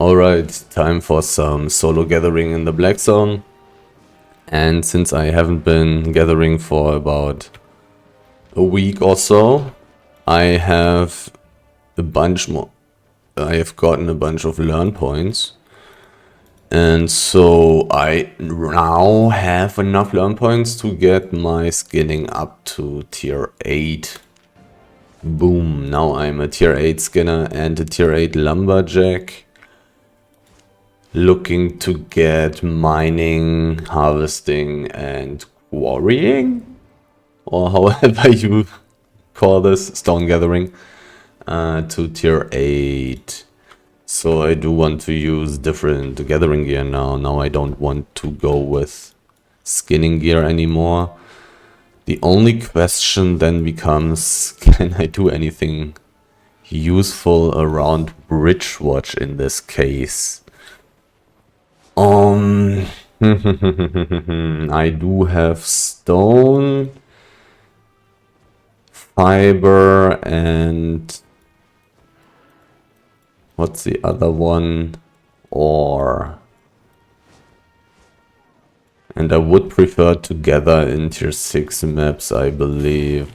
Alright, time for some solo gathering in the Black Zone. And since I haven't been gathering for about a week or so, I have a bunch more. I have gotten a bunch of learn points. And so I now have enough learn points to get my skinning up to tier 8. Boom, now I'm a tier 8 skinner and a tier 8 lumberjack. Looking to get mining, harvesting, and quarrying? Or however you call this, stone gathering, to tier 8. So I do want to use different gathering gear now. Now I don't want to go with skinning gear anymore. The only question then becomes, can I do anything useful around Bridgewatch in this case? I do have stone, fiber, and what's the other one? Ore. And I would prefer to gather in tier 6 maps, I believe.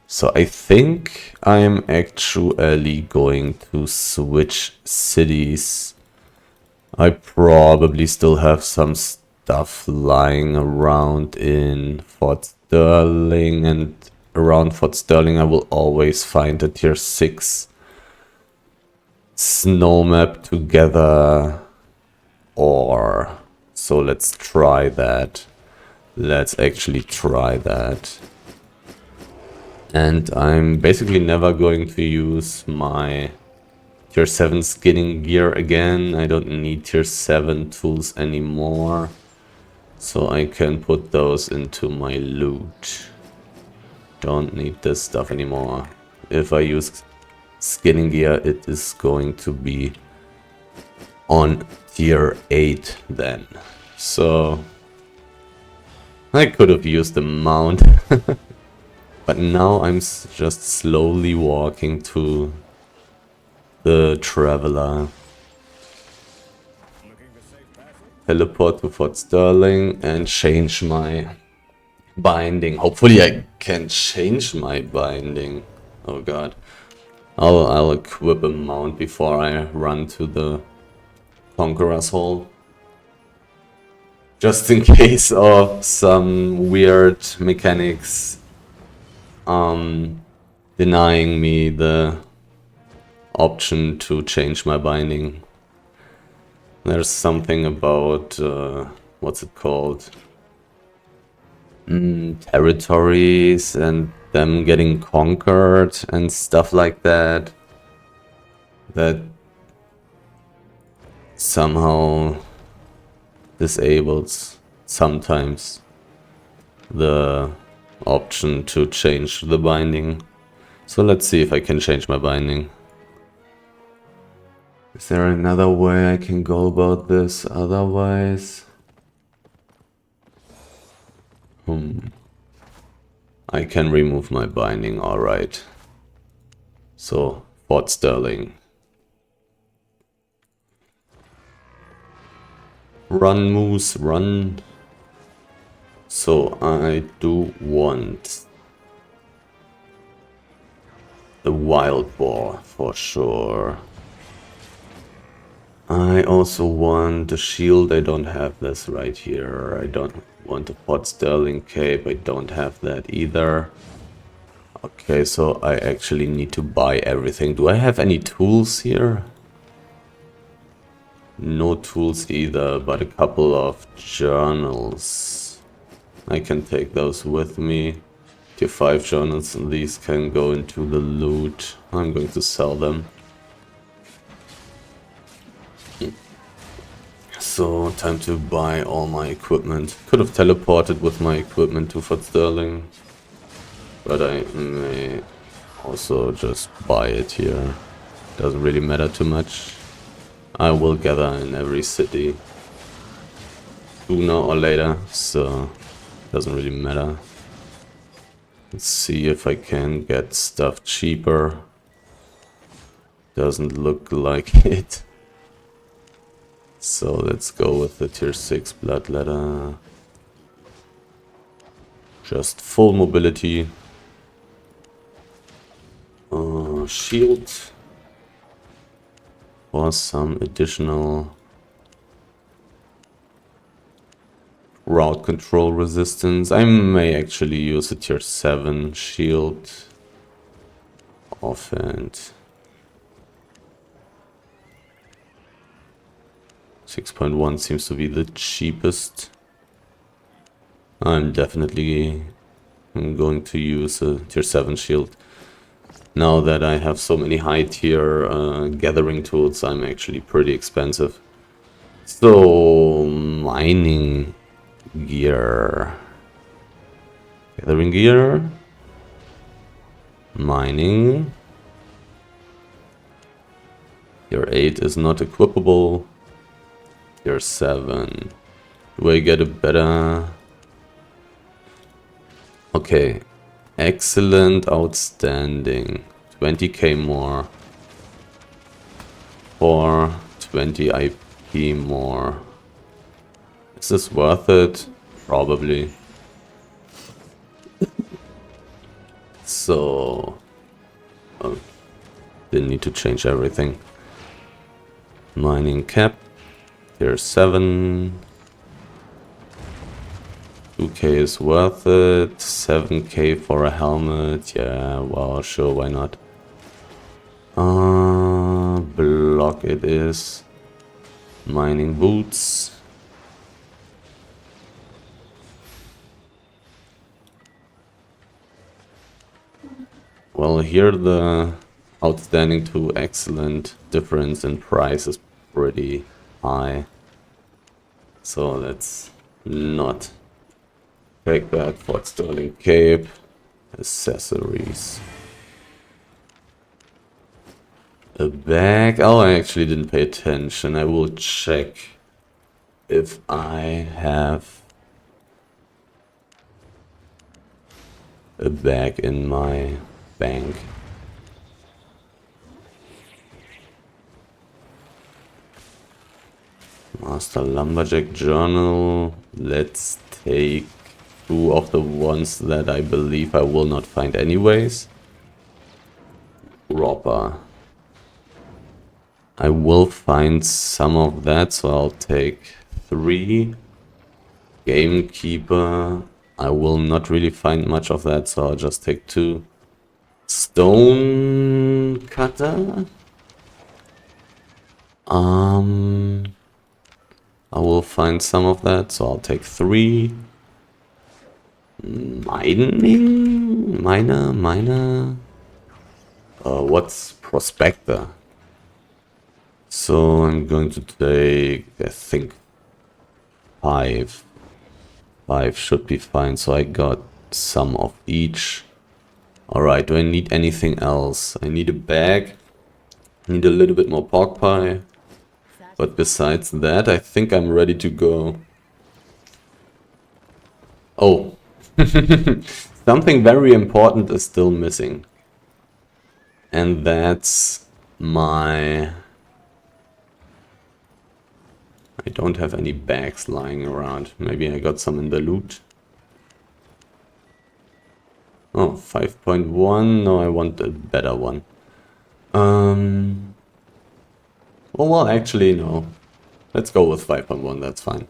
So I think I'm actually going to switch cities. I probably still have some stuff lying around in Fort Sterling, and around Fort Sterling I will always find a tier 6 snow map to gather ore. So let's try that. Let's actually try that. And I'm basically never going to use my tier 7 skinning gear again. I don't need tier 7 tools anymore. So I can put those into my loot. Don't need this stuff anymore. If I use skinning gear, it is going to be on tier 8 then. So I could have used the mount. But now I'm just slowly walking to the Traveler. Teleport to Fort Sterling and change my binding. Hopefully I can change my binding. Oh god. I'll equip a mount before I run to the Conqueror's Hall. Just in case of some weird mechanics denying me the option to change my binding. There's something about what's it called? Territories and them getting conquered and stuff like that. That somehow disables sometimes the option to change the binding. So let's see if I can change my binding. Is there another way I can go about this otherwise? I can remove my binding, alright. So, Fort Sterling. Run, Moose, run. So I do want the wild boar for sure. I also want the shield. I don't have this right here. I don't want the Fort Sterling cape. I don't have that either. Okay, so I actually need to buy everything. Do I have any tools here? No tools either, but a couple of journals. I can take those with me. Tier 5 journals, and these can go into the loot. I'm going to sell them. So, time to buy all my equipment. Could have teleported with my equipment to Fort Sterling, but I may also just buy it here. Doesn't really matter too much. I will gather in every city sooner or later, so doesn't really matter. Let's see if I can get stuff cheaper. Doesn't look like it. So let's go with the tier 6 bloodletter. Just full mobility. Shield. For some additional route control resistance. I may actually use a tier 7 shield. Offhand. 6.1 seems to be the cheapest. I'm definitely going to use a tier 7 shield. Now that I have so many high tier gathering tools, I'm actually pretty expensive. So, mining gear. Gathering gear. Mining. Tier 8 is not equipable. Tier 7. Do I get a better... Okay. Excellent, outstanding. 20k more. For 20 IP more. Is this worth it? Probably. So... Oh, didn't need to change everything. Mining cap. Tier 7. 2k is worth it. 7k for a helmet. Yeah, well, sure, why not? Block it is. Mining boots. Well, here the outstanding to excellent difference in price is pretty high. So let's not take that. Fort Sterling cape. Accessories. A bag. Oh, I actually didn't pay attention. I will check if I have a bag in my bank. Master Lumberjack Journal. Let's take 2 of the ones that I believe I will not find anyways. Robber. I will find some of that, so I'll take 3. Gamekeeper. I will not really find much of that, so I'll just take 2. Stone cutter. I will find some of that, so I'll take 3. Miner. What's prospector? So I'm going to take, I think, 5. 5 should be fine, so I got some of each. Alright, do I need anything else? I need a bag. I need a little bit more pork pie. But besides that, I think I'm ready to go. Oh. Something very important is still missing. And that's my... I don't have any bags lying around. Maybe I got some in the loot. Oh, 5.1. No, I want a better one. Well, actually, no. Let's go with 5.1. That's fine.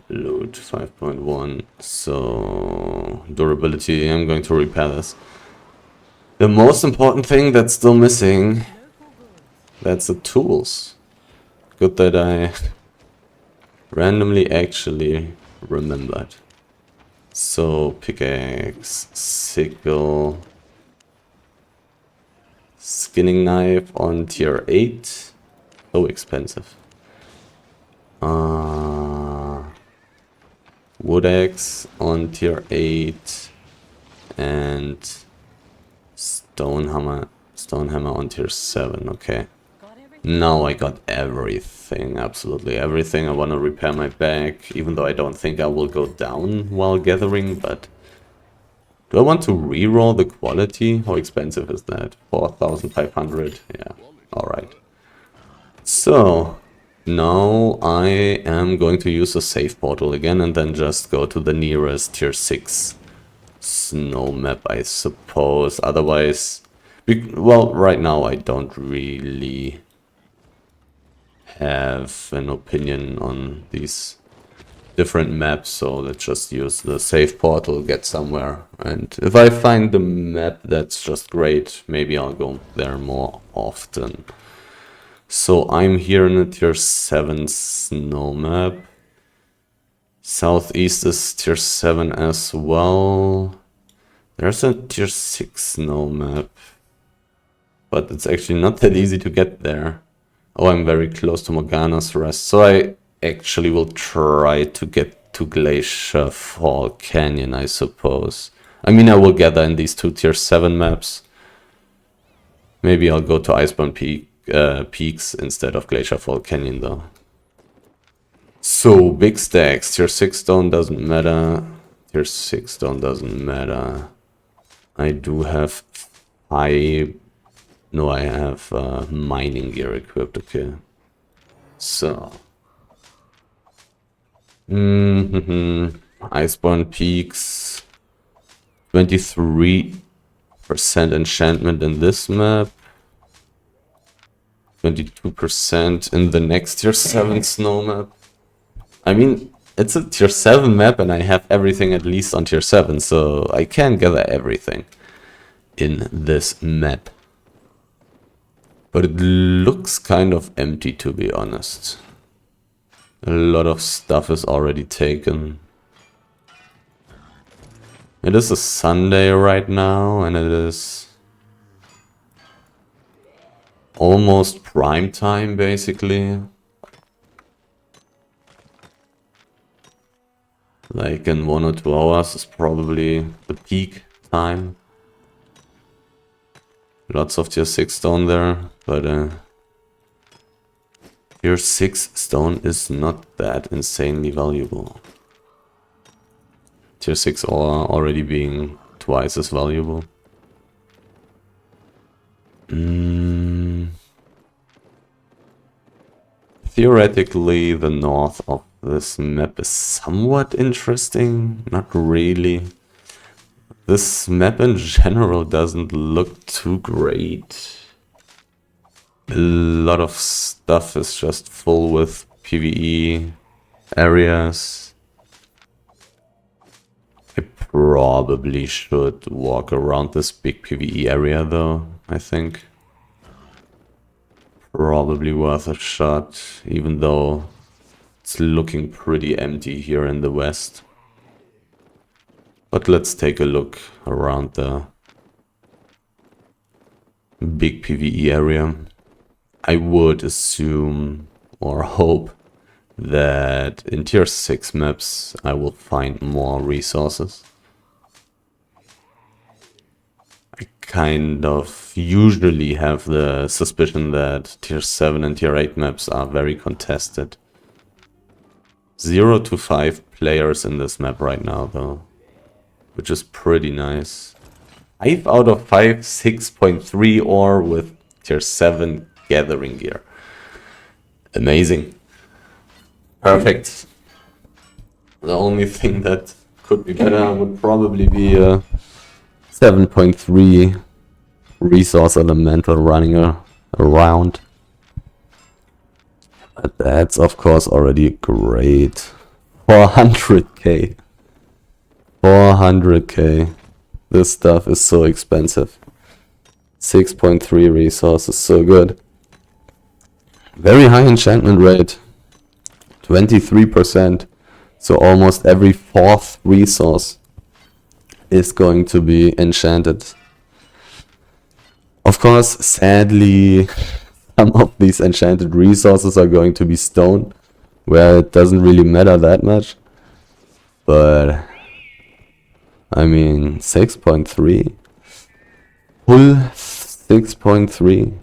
Loot 5.1. So, durability. I'm going to repair this. The most important thing that's still missing, that's the tools. Good that I randomly actually remembered. So, pickaxe, sickle, skinning knife on tier 8. So expensive. Wood axe on tier 8. And stone hammer on tier 7. Okay. Now I got everything, absolutely everything. I want to repair my bag, even though I don't think I will go down while gathering, but Do I want to reroll the quality? How expensive is that? 4,500. Yeah, alright. So, now I am going to use a save portal again and then just go to the nearest tier 6 snow map, I suppose. Otherwise, well, right now I don't really have an opinion on these different maps, so let's just use the save portal, get somewhere, and if I find the map that's just great, maybe I'll go there more often. So I'm here in a tier 7 snow map. Southeast is tier 7 as well. There's a tier 6 snow map, but it's actually not that easy to get there. Oh, I'm very close to Morgana's Rest, so I actually will try to get to Glacier Fall Canyon, I suppose. I mean, I will gather in these 2 tier 7 maps. Maybe I'll go to Iceborne Peaks instead of Glacier Fall Canyon, though. So, big stacks. Tier 6 stone doesn't matter. Tier 6 stone doesn't matter. I do have No, I have mining gear equipped, okay. So. Iceborne Peaks. 23% enchantment in this map. 22% in the next tier 7 snow map. I mean, it's a tier 7 map and I have everything at least on tier 7, so I can gather everything in this map. But it looks kind of empty, to be honest. A lot of stuff is already taken. It is a Sunday right now, and it is almost prime time, basically. Like in 1 or 2 hours is probably the peak time. Lots of tier 6 stone there, but tier 6 stone is not that insanely valuable. Tier 6 ore already being twice as valuable. Theoretically, the north of this map is somewhat interesting. Not really. This map in general doesn't look too great. A lot of stuff is just full with PvE areas. I probably should walk around this big PvE area though, I think. Probably worth a shot, even though it's looking pretty empty here in the west. But let's take a look around the big PvE area. I would assume or hope that in tier 6 maps I will find more resources. I kind of usually have the suspicion that tier 7 and tier 8 maps are very contested. 0 to 5 players in this map right now though, which is pretty nice. 5 out of 5, 6.3 ore with tier 7 gathering gear. Amazing. Perfect. The only thing that could be better would probably be a 7.3 resource elemental running around. But that's of course already great. 400k. 400k. This stuff is so expensive. 6.3 resources, so good. Very high enchantment rate. 23%. So almost every 4th resource is going to be enchanted. Of course, sadly, some of these enchanted resources are going to be stone, where it doesn't really matter that much. But I mean, 6.3. Full 6.3.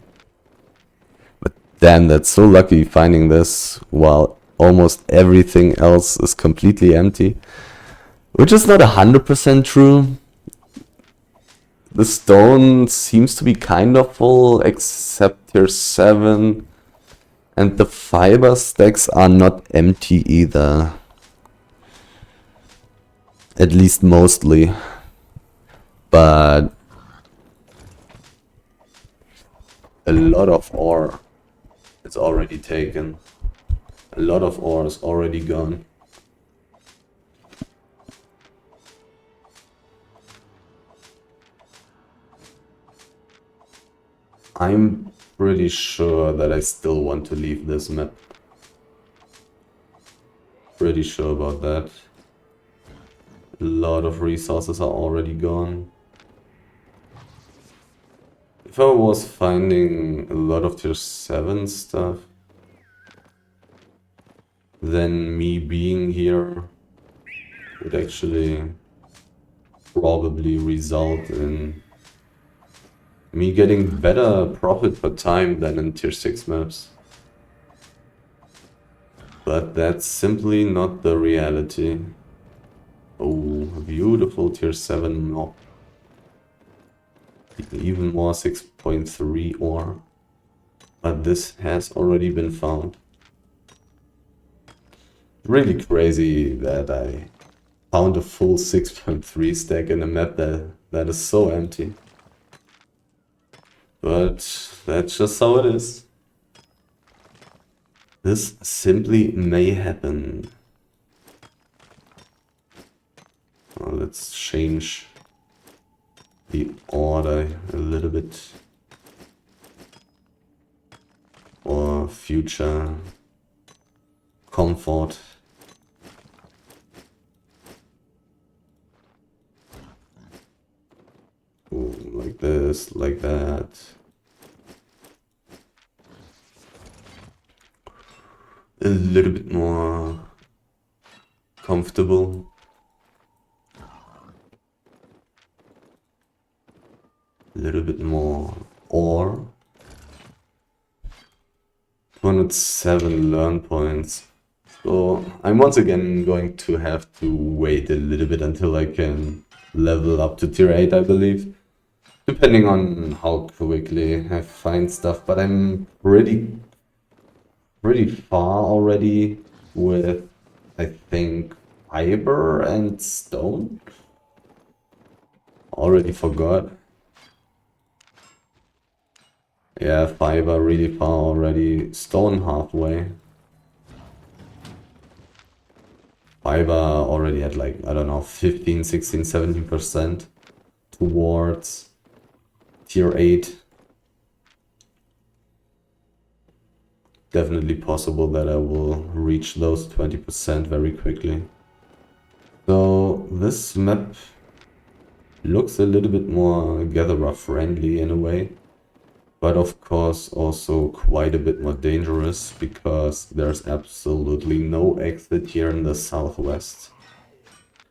But damn, that's so lucky finding this while almost everything else is completely empty. Which is not 100% true. The stone seems to be kind of full, except tier 7. And the fiber stacks are not empty either. At least mostly. But a lot of ore is already taken. A lot of ore is already gone. I'm pretty sure that I still want to leave this map. Pretty sure about that. A lot of resources are already gone. If I was finding a lot of tier 7 stuff, then me being here would actually probably result in me getting better profit per time than in tier 6 maps. But that's simply not the reality. Oh, a beautiful tier 7 mob. Even more 6.3 ore. But this has already been found. Really crazy that I found a full 6.3 stack in a map that is so empty. But that's just how it is. This simply may happen. Well, let's change the order a little bit for future comfort. Ooh, like this, like that. A little bit more comfortable. A little bit more ore. 207 learn points. So I'm once again going to have to wait a little bit until I can level up to tier 8, I believe. Depending on how quickly I find stuff, but I'm pretty far already with, I think, fiber and stone. Already forgot. Yeah, fiber really far already. Stone halfway. Fiber already had like, I don't know, 15, 16, 17% towards tier 8. Definitely possible that I will reach those 20% very quickly. So this map looks a little bit more gatherer friendly in a way. But of course also quite a bit more dangerous because there's absolutely no exit here in the southwest.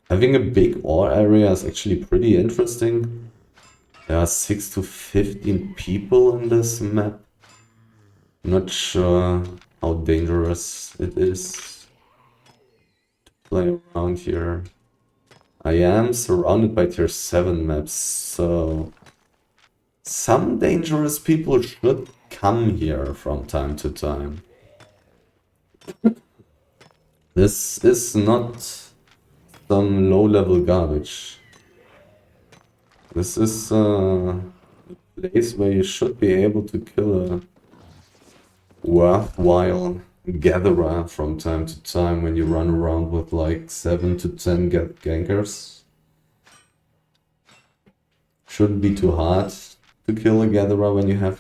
Having a big ore area is actually pretty interesting. There are 6 to 15 people in this map. Not sure how dangerous it is to play around here. I am surrounded by tier 7 maps, so some dangerous people should come here from time to time. This is not some low-level garbage. This is a place where you should be able to kill a worthwhile gatherer from time to time when you run around with like 7 to 10 gankers. Shouldn't be too hard to kill a gatherer when you have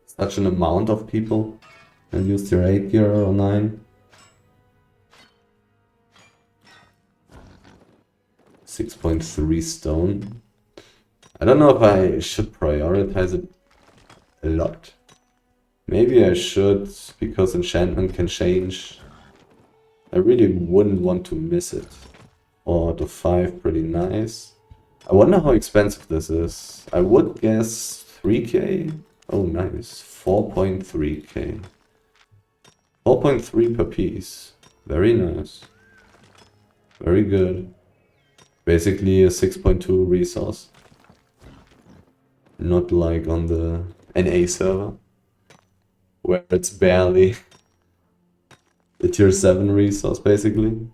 such an amount of people and use your 8 gear or 9. 6.3 stone. I don't know if I should prioritize it a lot. Maybe I should, because enchantment can change. I really wouldn't want to miss it. 4 to 5, pretty nice. I wonder how expensive this is. I would guess 3k. Oh, nice. 4.3k. 4.3 per piece. Very nice. Very good. Basically a 6.2 resource. Not like on the NA server, where it's barely the tier 7 resource basically.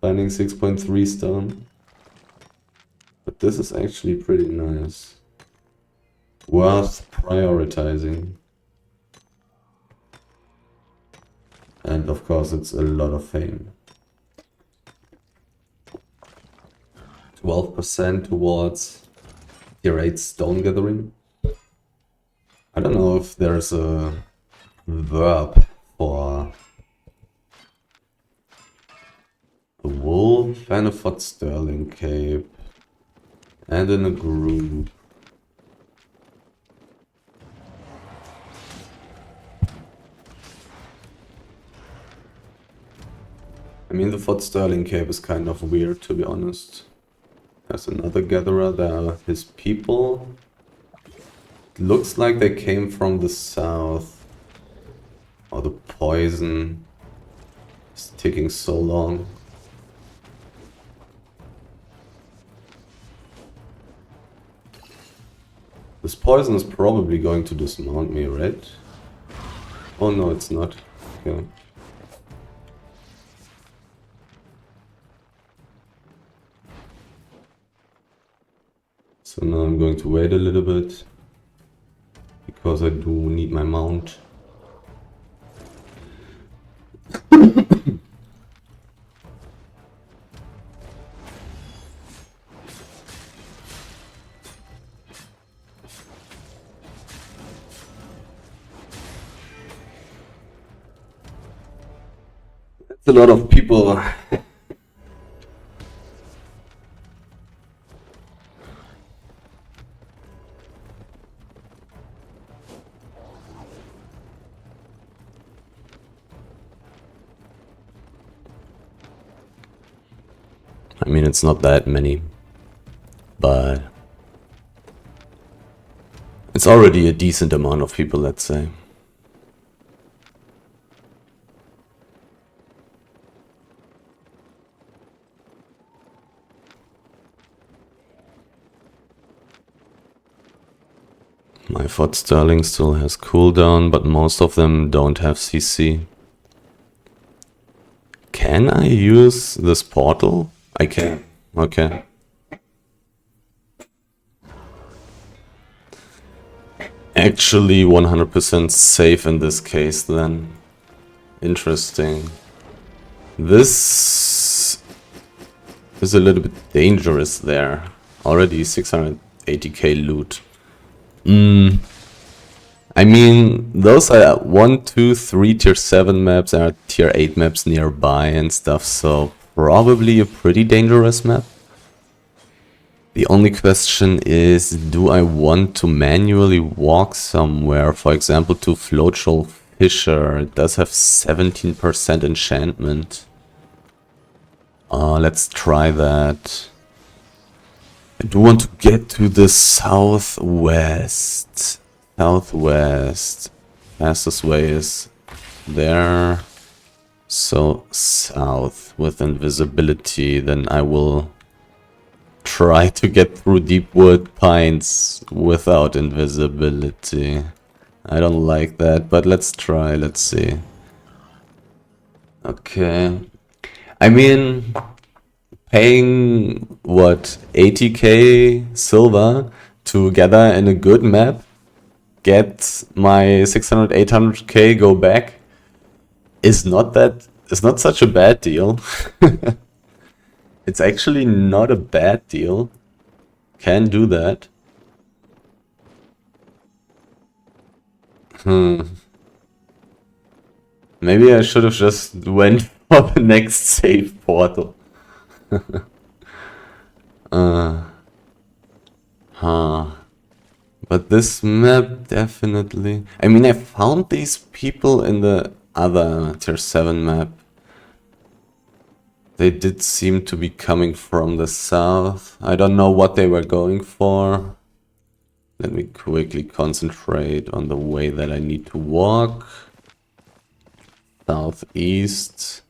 Finding 6.3 stone. But this is actually pretty nice. Worth prioritizing. And of course it's a lot of fame. 12% towards tier 8 stone gathering. I don't know if there's a verb for a wolf and a Fort Sterling cape. And in a group. I mean, the Fort Sterling cape is kind of weird, to be honest. There's another gatherer, there are his people. It looks like they came from the south. Oh, the poison is taking so long. This poison is probably going to dismount me, right? Oh no, it's not. Okay. So now I'm going to wait a little bit, because I do need my mount. That's a lot of people. I mean, it's not that many, but it's already a decent amount of people, let's say. My Fort Sterling still has cooldown, but most of them don't have CC. Can I use this portal? I can. Okay. Actually 100% safe in this case then. Interesting. This is a little bit dangerous there. Already 680k loot. I mean, those are 1, 2, 3 tier 7 maps and tier 8 maps nearby and stuff, so probably a pretty dangerous map. The only question is, do I want to manually walk somewhere? For example, to Floatral Fisher. It does have 17% enchantment. Let's try that. I do want to get to the southwest. Southwest. Fastest way is there. So south with invisibility. Then I will try to get through Deepwood Pines without invisibility. I don't like that, but let's try. Let's see. Okay. I mean, paying what, 80k silver to gather in a good map, get my 600 800k go back, is not such a bad deal. It's actually not a bad deal. Can do that. Maybe I should have just went for the next save portal. But this map definitely... I mean, I found these people in the other tier 7 map. They did seem to be coming from the south. I don't know what they were going for. Let me quickly concentrate on the way that I need to walk. Southeast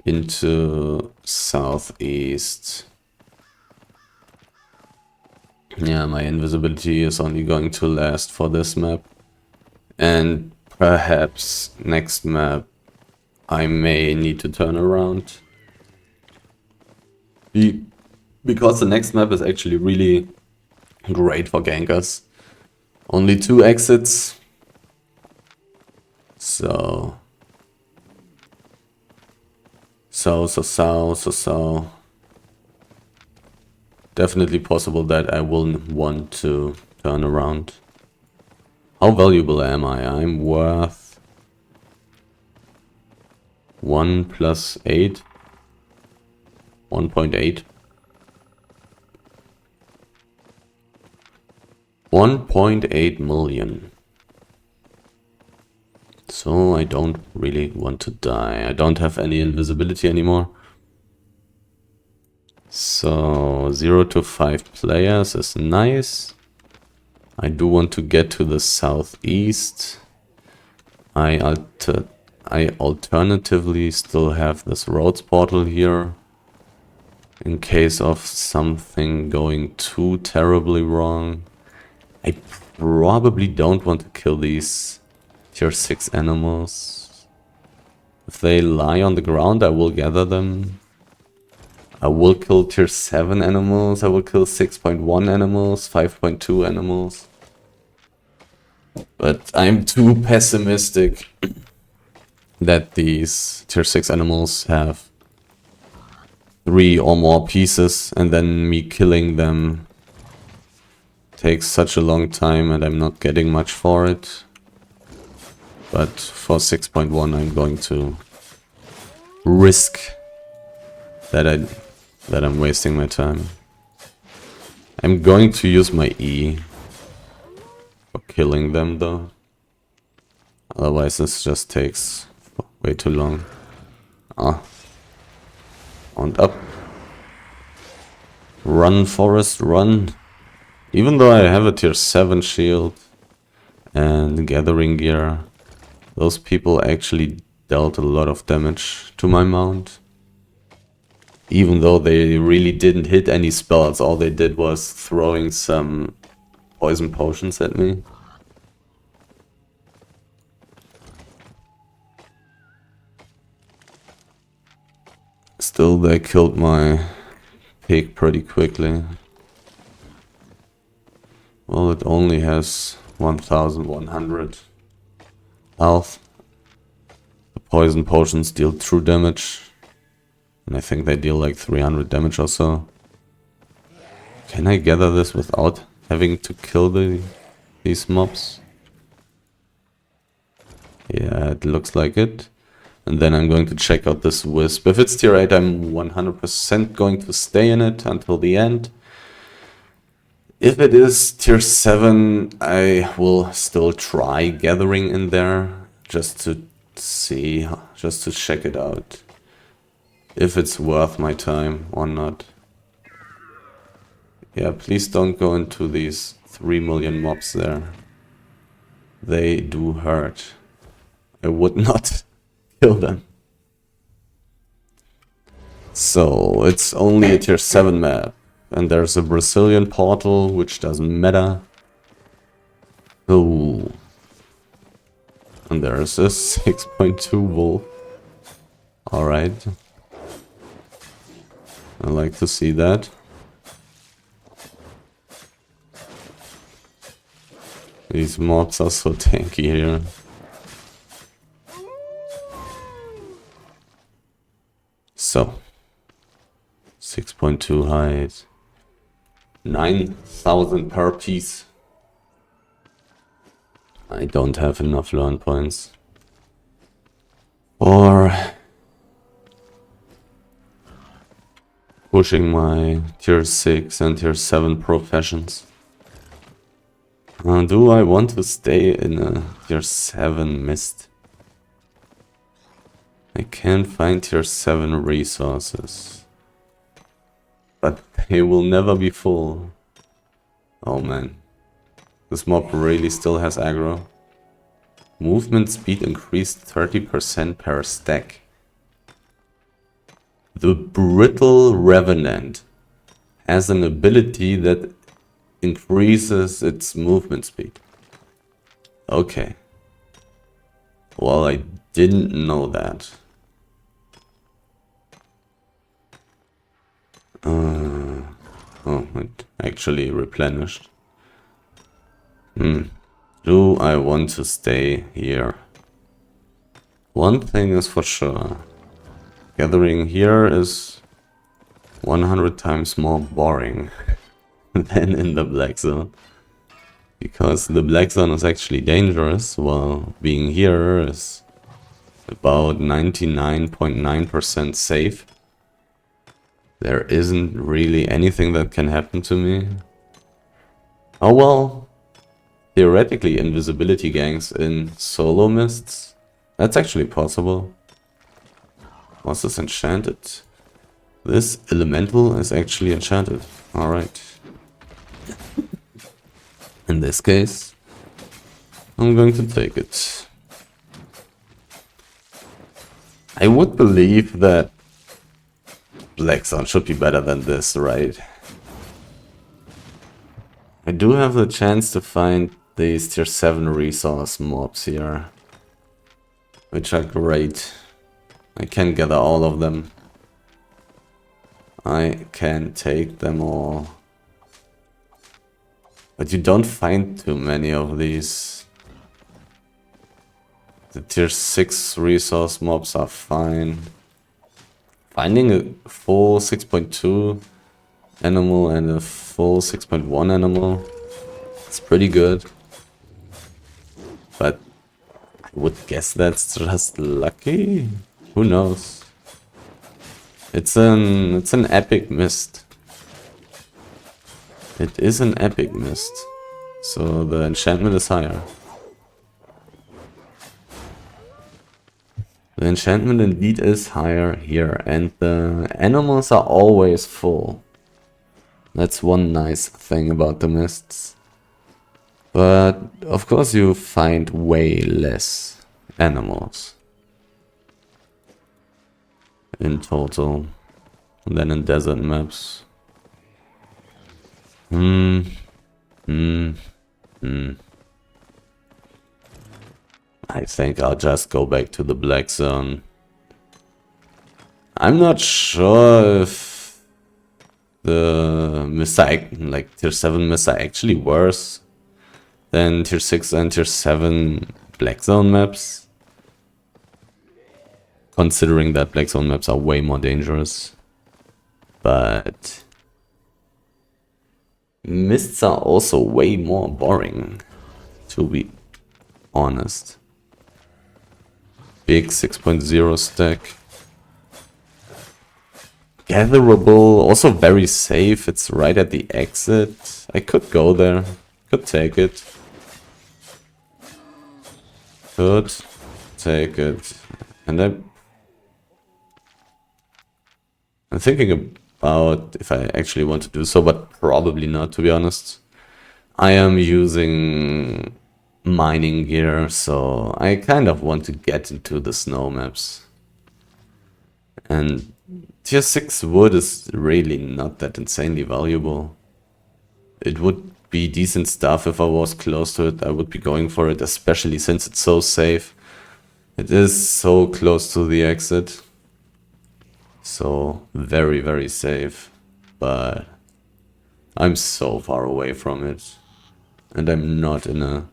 into southeast. Yeah, my invisibility is only going to last for this map. And perhaps next map I may need to turn around. Because the next map is actually really great for gankers. Only 2 exits. So. Definitely possible that I will want to turn around. How valuable am I? I'm worth 1 plus 8. 1.8. 1.8 million. So I don't really want to die. I don't have any invisibility anymore. So 0 to 5 players is nice. I do want to get to the southeast. I alternatively still have this roads portal here. In case of something going too terribly wrong. I probably don't want to kill these tier 6 animals. If they lie on the ground, I will gather them. I will kill tier 7 animals, I will kill 6.1 animals, 5.2 animals. But I'm too pessimistic that these tier 6 animals have 3 or more pieces, and then me killing them takes such a long time and I'm not getting much for it. But for 6.1 I'm going to risk that I'm wasting my time. I'm going to use my E for killing them though. Otherwise this just takes way too long. And up. Run, Forest, run. Even though I have a tier 7 shield and gathering gear, those people actually dealt a lot of damage to my mount. Even though they really didn't hit any spells, all they did was throwing some poison potions at me. Still, they killed my pig pretty quickly. Well, it only has 1100 health. The poison potions deal true damage. And I think they deal like 300 damage or so. Can I gather this without having to kill these mobs? Yeah, it looks like it. And then I'm going to check out this wisp. If it's tier 8, I'm 100% going to stay in it until the end. If it is tier 7, I will still try gathering in there. Just to see, just to check it out. If it's worth my time or not. Yeah, please don't go into these 3 million mobs there. They do hurt. I would not kill them. So, it's only a tier 7 map. And there's a Brazilian portal, which doesn't matter. Oh. And there's a 6.2 wolf. Alright. I like to see that. These mobs are so tanky here. So. 6.2 height. 9,000 per piece. I don't have enough learn points. Or pushing my tier 6 and tier 7 professions. Do I want to stay in a tier 7 mist? I can't find tier 7 resources. But they will never be full. Oh man. This mob really still has aggro. Movement speed increased 30% per stack. The Brittle Revenant has an ability that increases its movement speed. Okay. Well, I didn't know that. Oh, it actually replenished. Do I want to stay here? One thing is for sure. Gathering here is 100 times more boring than in the black zone. Because the black zone is actually dangerous, while being here is about 99.9% safe. There isn't really anything that can happen to me. Oh well, theoretically invisibility gangs in solo mists. That's actually possible. Was this enchanted? This elemental is actually enchanted. Alright. In this case, I'm going to take it. I would believe that Black Zone should be better than this, right? I do have the chance to find these tier 7 resource mobs here, which are great. I can gather all of them. I can take them all. But you don't find too many of these. The tier 6 resource mobs are fine. Finding a full 6.2 animal and a full 6.1 animal, it's pretty good. But I would guess that's just lucky. Who knows? It's an epic mist. It is an epic mist. So the enchantment is higher. The enchantment indeed is higher here, and the animals are always full. That's one nice thing about the mists. But of course you find way less animals in total than in desert maps. I think I'll just go back to the black zone. I'm not sure if the mists are like tier 7 mists are actually worse than tier 6 and tier 7 black zone maps. Considering that black zone maps are way more dangerous. But mists are also way more boring, to be honest. Big 6.0 stack. Gatherable, also very safe. It's right at the exit. I could go there. Could take it. Could take it. And I'm thinking about if I actually want to do so, but probably not, to be honest. I am using mining gear, so I kind of want to get into the snow maps. And tier 6 wood is really not that insanely valuable. It would be decent stuff if I was close to it. I would be going for it, especially since it's so safe. It is so close to the exit. So very, very safe. But I'm so far away from it. And I'm not in a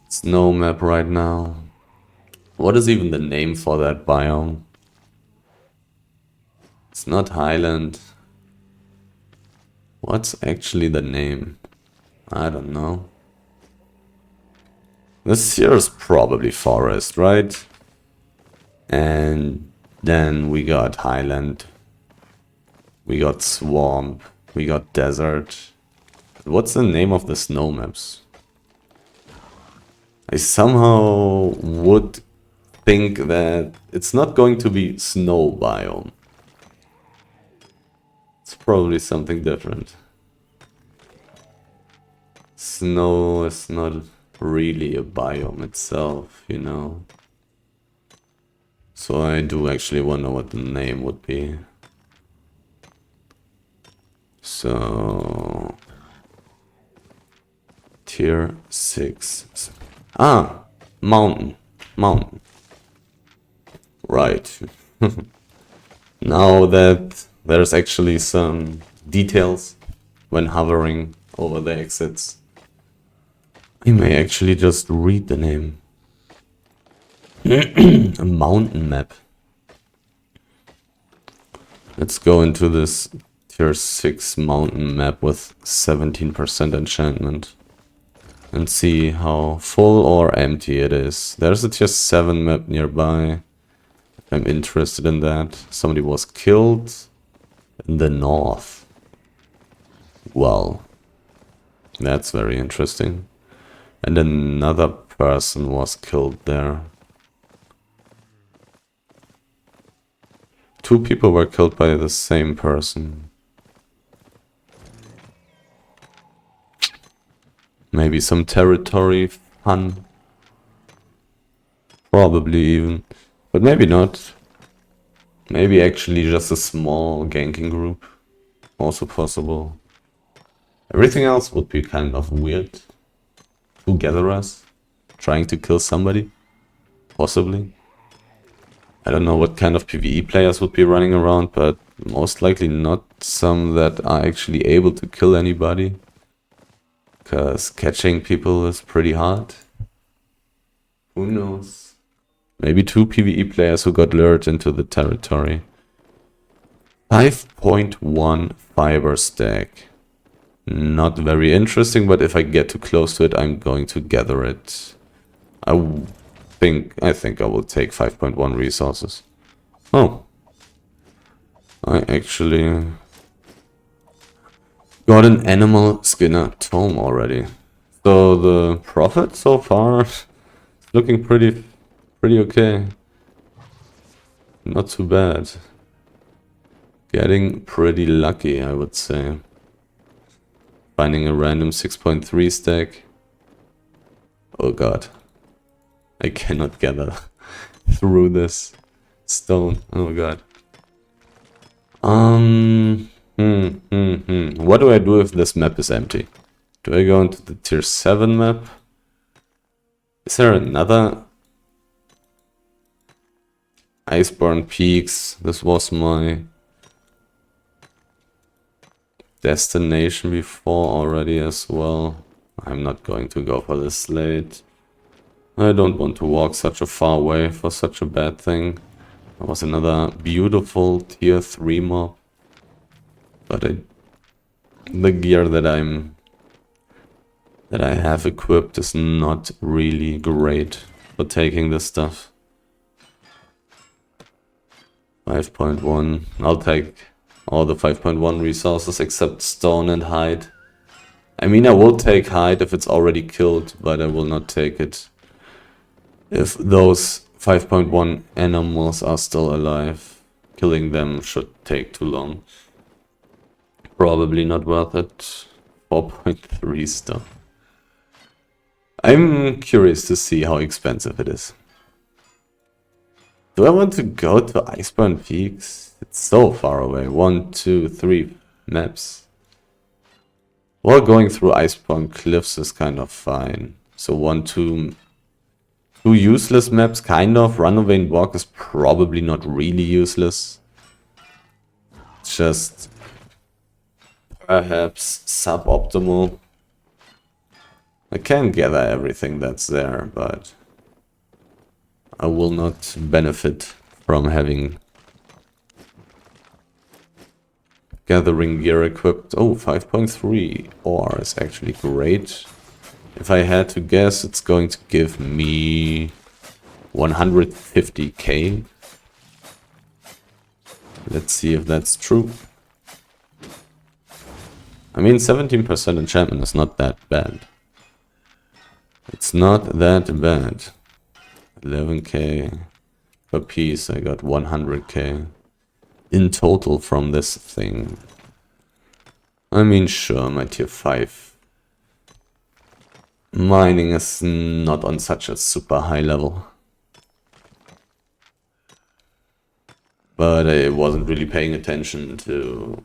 snow map right now. What is even the name for that biome? It's not Highland. What's actually the name? I don't know. This here is probably forest, right? And then we got Highland. We got swamp. We got desert. What's the name of the snow maps? I somehow would think that it's not going to be snow biome. It's probably something different. Snow is not really a biome itself, you know. So I do actually wonder what the name would be. So tier 6. Ah, mountain. Mountain. Right. Now that there's actually some details when hovering over the exits, I may actually just read the name. A mountain map. Let's go into this tier 6 mountain map with 17% enchantment and see how full or empty it is. There's a tier 7 map nearby. I'm interested in that. Somebody was killed in the north. Well, that's very interesting. And another person was killed there. 2 people were killed by the same person. Maybe some territory fun. Probably even. But maybe not. Maybe actually just a small ganking group. Also possible. Everything else would be kind of weird. 2 gatherers trying to kill somebody. Possibly. I don't know what kind of PvE players would be running around, but most likely not some that are actually able to kill anybody. Because catching people is pretty hard. Who knows? Maybe 2 PvE players who got lured into the territory. 5.1 fiber stack. Not very interesting, but if I get too close to it, I'm going to gather it. I think I will take 5.1 resources. Oh. I actually got an animal skinner tome already. So the profit so far is looking pretty okay. Not too bad. Getting pretty lucky, I would say. Finding a random 6.3 stack. Oh god. I cannot gather through this stone. Oh god. What do I do if this map is empty? Do I go into the tier 7 map? Is there another? Iceborne Peaks. This was my destination before already as well. I'm not going to go for this slate. I don't want to walk such a far way for such a bad thing. There was another beautiful tier 3 mob. But the gear that I have equipped is not really great for taking this stuff. 5.1. I'll take all the 5.1 resources except stone and hide. I mean, I will take hide if it's already killed, but I will not take it if those 5.1 animals are still alive. Killing them should take too long. Probably not worth it. 4.3 stuff. I'm curious to see how expensive it is. Do I want to go to Iceborne Peaks? It's so far away. 1, 2, 3 maps. Well, going through Iceborne Cliffs is kind of fine. So 1, 2 useless maps, kind of. Runaway Walk is probably not really useless. Just perhaps suboptimal. I can gather everything that's there, but I will not benefit from having gathering gear equipped. Oh, 5.3 ore is actually great. If I had to guess, it's going to give me 150k. Let's see if that's true. I mean, 17% enchantment is not that bad. It's not that bad. 11k per piece. I got 100k in total from this thing. I mean, sure, my tier 5 mining is not on such a super high level. But I wasn't really paying attention to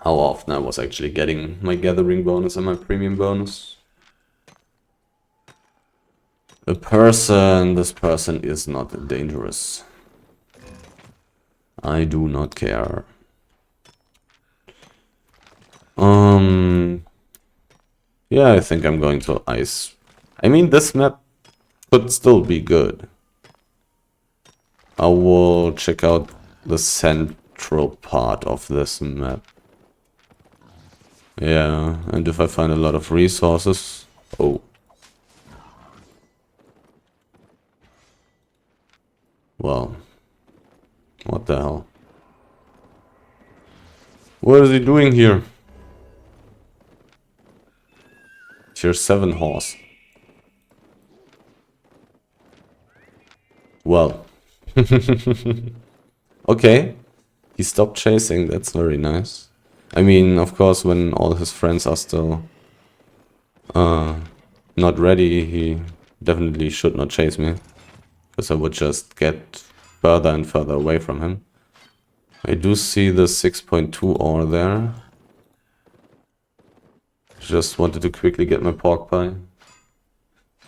how often I was actually getting my gathering bonus and my premium bonus. a person. This person is not dangerous. I do not care. Yeah, I think I'm going to ice. I mean, this map could still be good. I will check out the central part of this map. Yeah, and if I find a lot of resources... Oh. Well. What the hell? What is he doing here? Tier 7 horse. Well. Okay. He stopped chasing, that's very nice. I mean, of course, when all his friends are still not ready, he definitely should not chase me. Because I would just get further and further away from him. I do see the 6.2 ore there. Just wanted to quickly get my pork pie.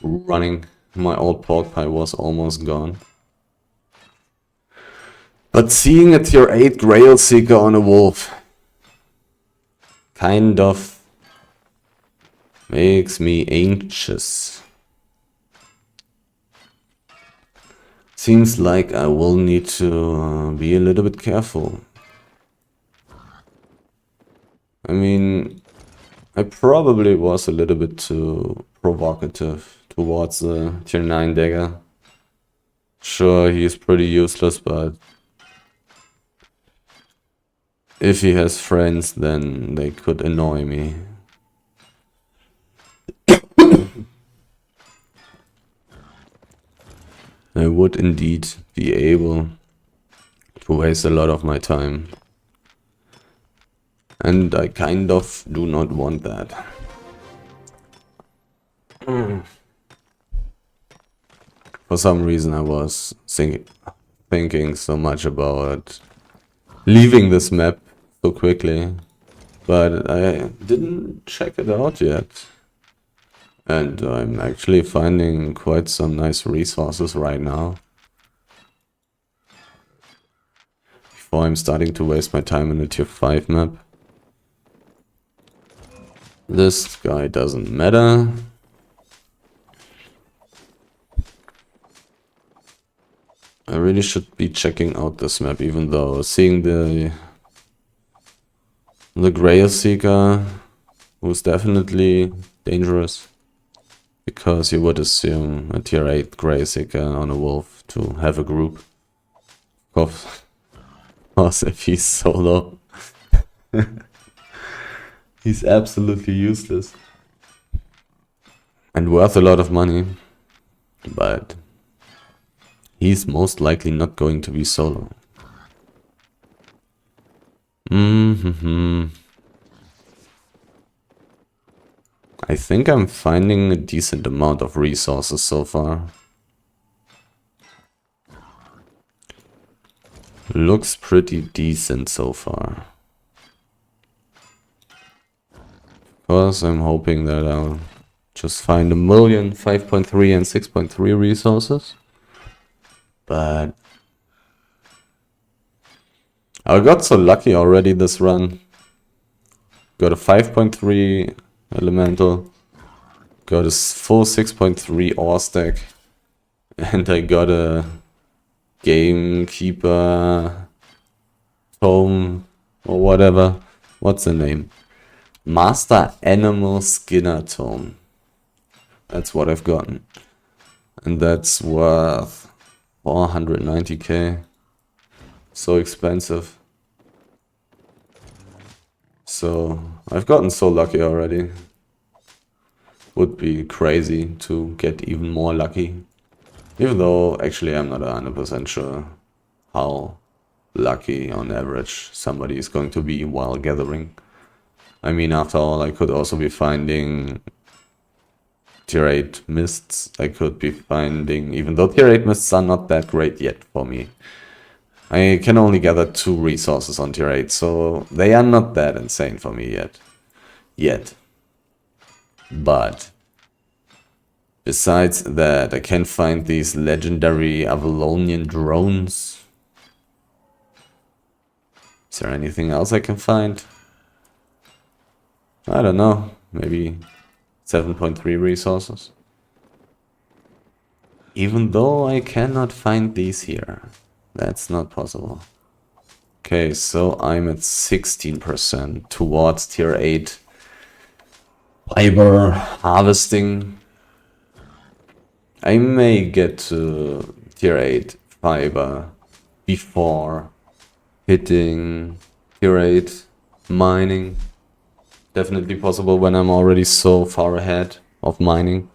Running. My old pork pie was almost gone. But seeing a tier 8 Grail Seeker on a wolf kind of makes me anxious. Seems like I will need to be a little bit careful. I mean, I probably was a little bit too provocative towards the tier 9 dagger. Sure, he is pretty useless, but if he has friends, then they could annoy me. I would indeed be able to waste a lot of my time. And I kind of do not want that. For some reason I was thinking so much about leaving this map so quickly. But I didn't check it out yet. And I'm actually finding quite some nice resources right now. Before I'm starting to waste my time in a tier 5 map. This guy doesn't matter. I really should be checking out this map, even though seeing the Grail Seeker, who's definitely dangerous. Because you would assume a tier 8 Grail Seeker on a wolf to have a group. Of course, if he's solo. He's absolutely useless. And worth a lot of money. But he's most likely not going to be solo. I think I'm finding a decent amount of resources so far. Looks pretty decent so far. Of course, I'm hoping that I'll just find 1 million, 5.3 and 6.3 resources. But I got so lucky already this run. Got a 5.3 elemental. Got a full 6.3 ore stack. And I got a gamekeeper tome or whatever. What's the name? Master Animal Skinner tome. That's what I've gotten. And that's worth 490k. So expensive. So I've gotten so lucky already. Would be crazy to get even more lucky. Even though actually I'm not 100% sure how lucky on average somebody is going to be while gathering. I mean, after all, I could also be finding tier 8 mists. I could be finding, even though tier 8 mists are not that great yet for me. I can only gather 2 resources on tier 8, so they are not that insane for me yet. But Besides that, I can find these legendary Avalonian drones. Is there anything else I can find? I don't know. Maybe 7.3 resources. Even though I cannot find these here. That's not possible. Okay, so I'm at 16% towards tier 8 fiber harvesting. I may get to tier 8 fiber before hitting tier 8 mining. Definitely possible when I'm already so far ahead of mining.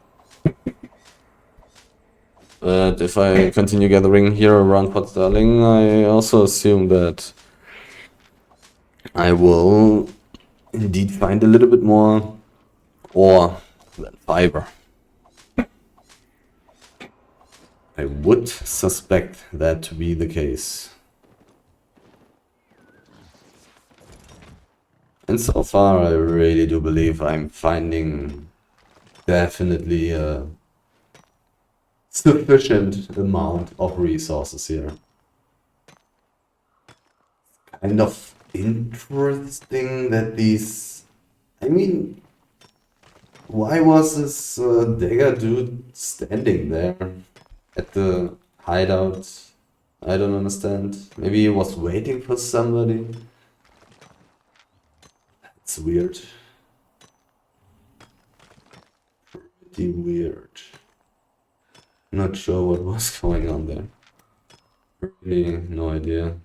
But if I continue gathering here around Port Sterling, I also assume that I will indeed find a little bit more ore than fiber. I would suspect that to be the case. And so far, I really do believe I'm finding definitely a sufficient amount of resources here. Kind of interesting that these... I mean, why was this dagger dude standing there at the hideout? I don't understand. Maybe he was waiting for somebody. It's weird. Pretty weird. Not sure what was going on there. Really, no idea.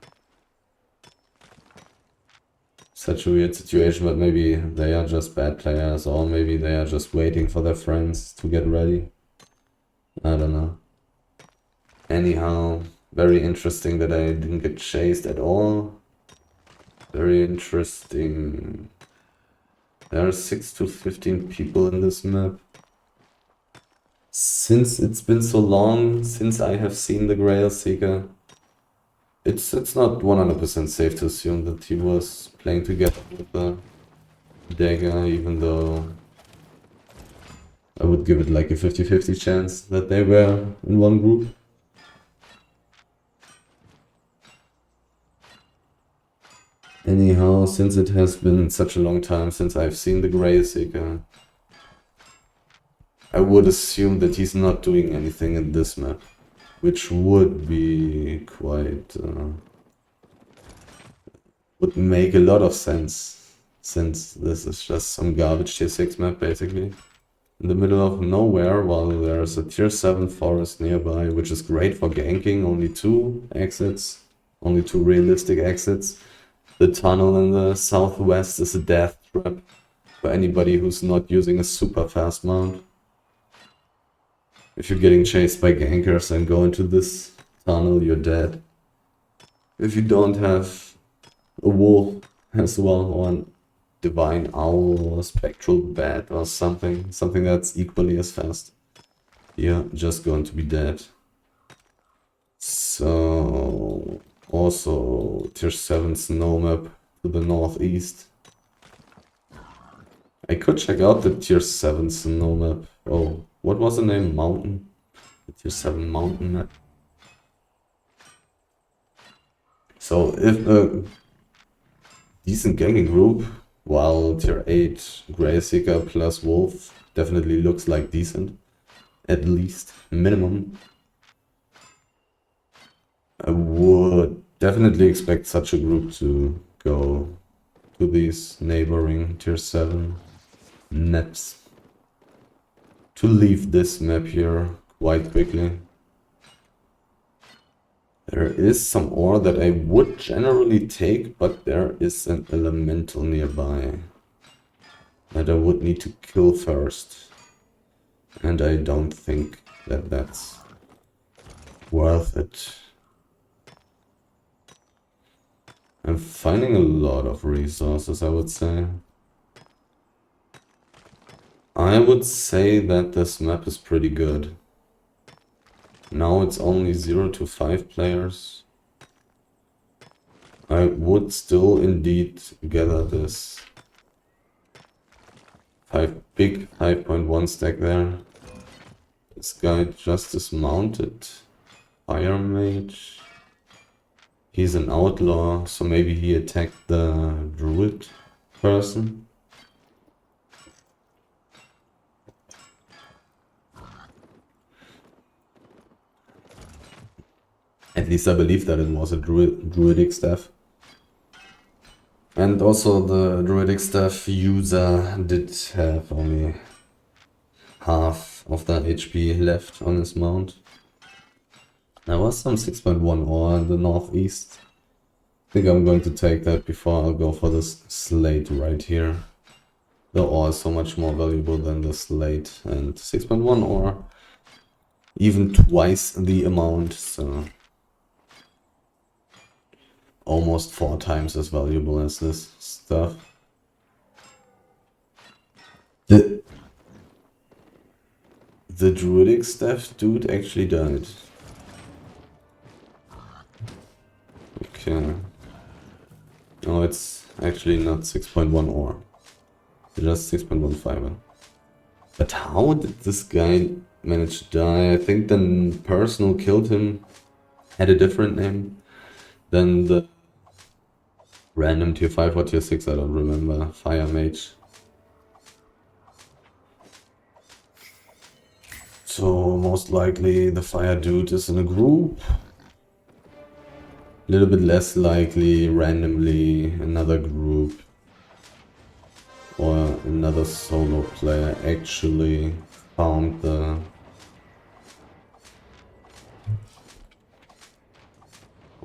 Such a weird situation, but maybe they are just bad players, or maybe they are just waiting for their friends to get ready. I don't know. Anyhow, very interesting that I didn't get chased at all. Very interesting. There are 6 to 15 people in this map. Since it's been so long since I have seen the Grail Seeker, it's not 100% safe to assume that he was playing together with the dagger, even though I would give it like a 50-50 chance that they were in one group. Anyhow, since it has been such a long time since I've seen the Grail Seeker, I would assume that he's not doing anything in this map, which would be quite... would make a lot of sense, since this is just some garbage tier 6 map basically. In the middle of nowhere, while there's a tier 7 forest nearby, which is great for ganking, only 2 exits, only 2 realistic exits. The tunnel in the southwest is a death trap for anybody who's not using a super fast mount. If you're getting chased by gankers and go into this tunnel, you're dead. If you don't have a wolf as well, or a divine owl or a spectral bat or something that's equally as fast, you're just going to be dead. So also tier 7 snow map to the northeast. I could check out the tier 7 snow map. Oh, what was the name? Mountain? The tier 7 mountain map. So if a decent ganking group, while tier 8 Grey Seeker plus Wolf definitely looks like decent, at least, minimum, I would definitely expect such a group to go to these neighboring tier 7 maps. To leave this map here quite quickly. There is some ore that I would generally take, but there is an elemental nearby that I would need to kill first. And I don't think that that's worth it. I'm finding a lot of resources, I would say. I would say that this map is pretty good. Now it's only 0 to 5 players. I would still indeed gather this big 5.1 stack there. This guy just dismounted. Fire mage. He's an outlaw, so maybe he attacked the druid person. At least I believe that it was a druidic staff. And also the druidic staff user did have only half of the HP left on his mount. There was some 6.1 ore in the northeast. I think I'm going to take that before I'll go for this slate right here. The ore is so much more valuable than the slate, and 6.1 ore, even twice the amount, so almost 4 times as valuable as this stuff. The druidic staff dude actually died. Okay. Oh, it's actually not 6.1 ore. Just 6.1 fiber. But how did this guy manage to die? I think the person who killed him had a different name than the random tier 5 or tier 6, I don't remember. Fire mage. So most likely the fire dude is in a group. A little bit less likely randomly another group or another solo player actually found the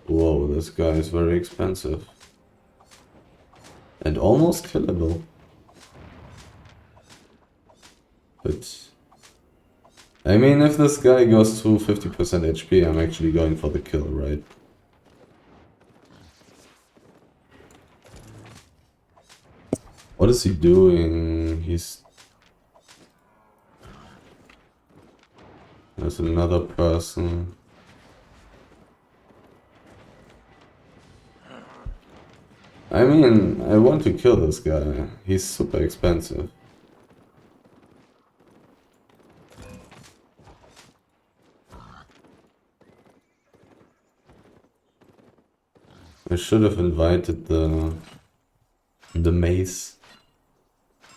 whoa, this guy is very expensive and almost killable. But I mean, if this guy goes to 50% HP, I'm actually going for the kill, right? What is he doing? There's another person. I mean, I want to kill this guy. He's super expensive. I should have invited the mace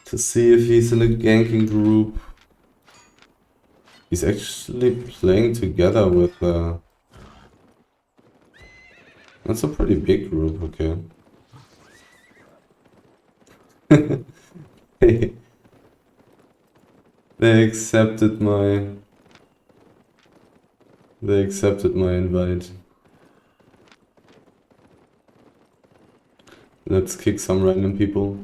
to see if he's in a ganking group. He's actually playing together with that's a pretty big group, okay. They accepted my invite. Let's kick some random people.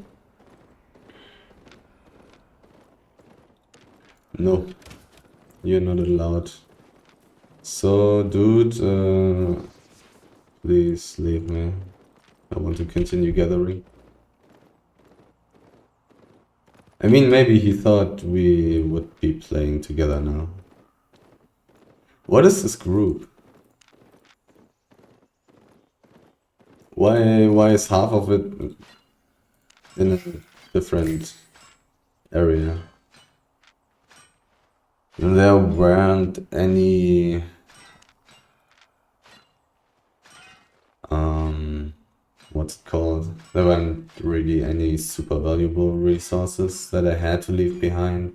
No, you're not allowed. So, dude, please leave me. I want to continue gathering. I mean, maybe he thought we would be playing together now. What is this group? Why is half of it in a different area? There weren't any what's it called? There weren't really any super valuable resources that I had to leave behind.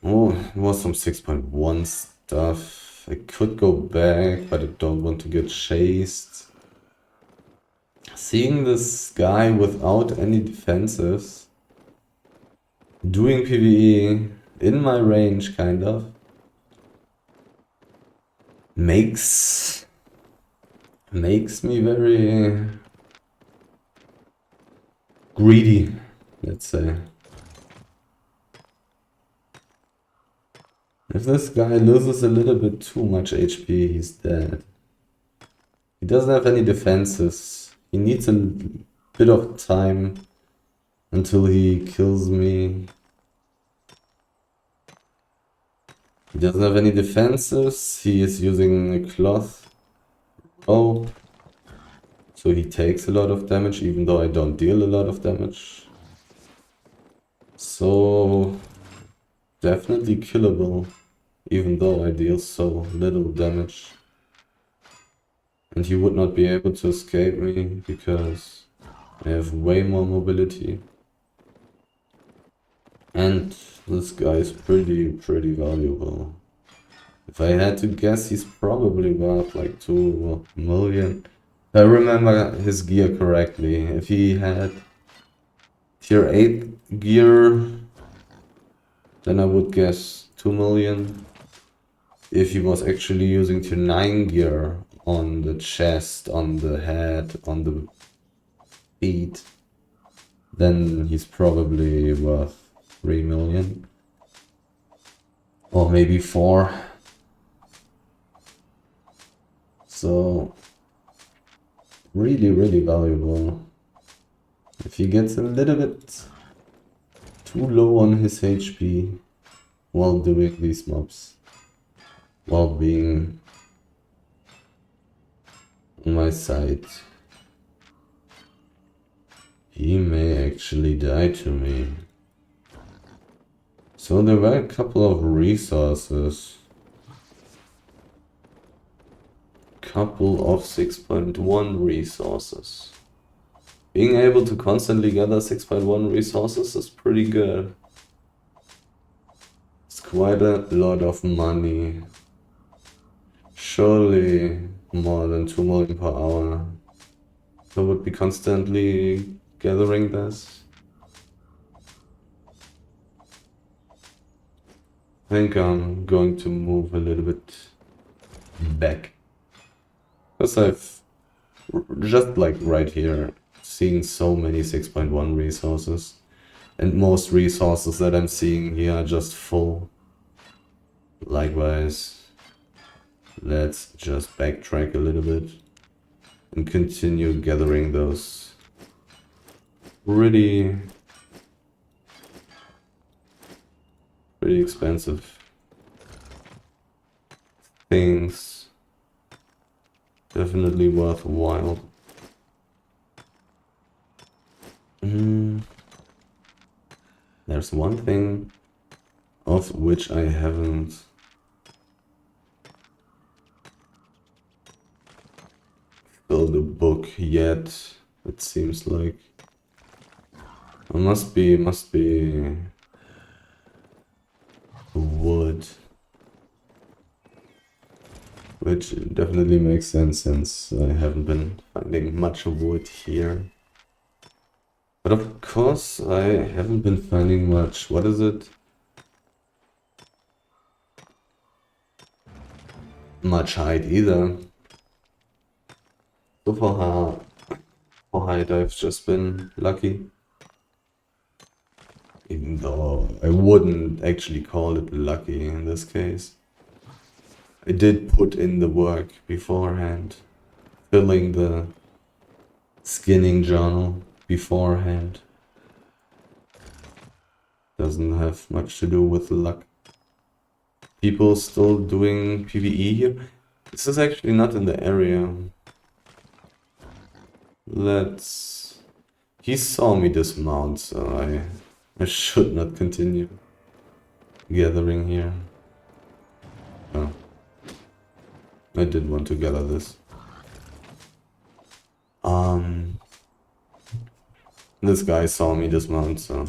Oh, it was some 6.1 stuff. I could go back, but I don't want to get chased. Seeing this guy without any defenses, doing PvE in my range, kind of, makes me very greedy, let's say. If this guy loses a little bit too much HP, he's dead. He doesn't have any defenses. He needs a bit of time until he kills me. He doesn't have any defenses. He is using a cloth rope. So he takes a lot of damage, even though I don't deal a lot of damage. So definitely killable even though I deal so little damage. And he would not be able to escape me because I have way more mobility. And this guy is pretty valuable. If I had to guess, he's probably worth like 2 million. If I remember his gear correctly, if he had tier 8 gear, then I would guess 2 million. If he was actually using tier 9 gear on the chest, on the head, on the feet, then he's probably worth 3 million. Or maybe 4. So, really valuable. If he gets a little bit too low on his HP while doing these mobs, while being on my side, he may actually die to me. So there were a couple of resources. Couple of 6.1 resources. Being able to constantly gather 6.1 resources is pretty good. It's quite a lot of money. Surely more than 2 million per hour. I would be constantly gathering this. I think I'm going to move a little bit back. Because I've just like right here seen so many 6.1 resources. And most resources that I'm seeing here are just full. Likewise, let's just backtrack a little bit and continue gathering those pretty expensive things. Definitely worthwhile. There's one thing of which I haven't filled a book yet, it seems like. It must be wood. Which definitely makes sense since I haven't been finding much wood here. But of course I haven't been finding much, what is it? Much height either. So for height I've just been lucky. Even though I wouldn't actually call it lucky in this case. I did put in the work beforehand, filling the skinning journal beforehand. Doesn't have much to do with luck. People still doing PvE here? This is actually not in the area. He saw me dismount, so I should not continue gathering here. Oh. I did want to gather this. This guy saw me dismount, so...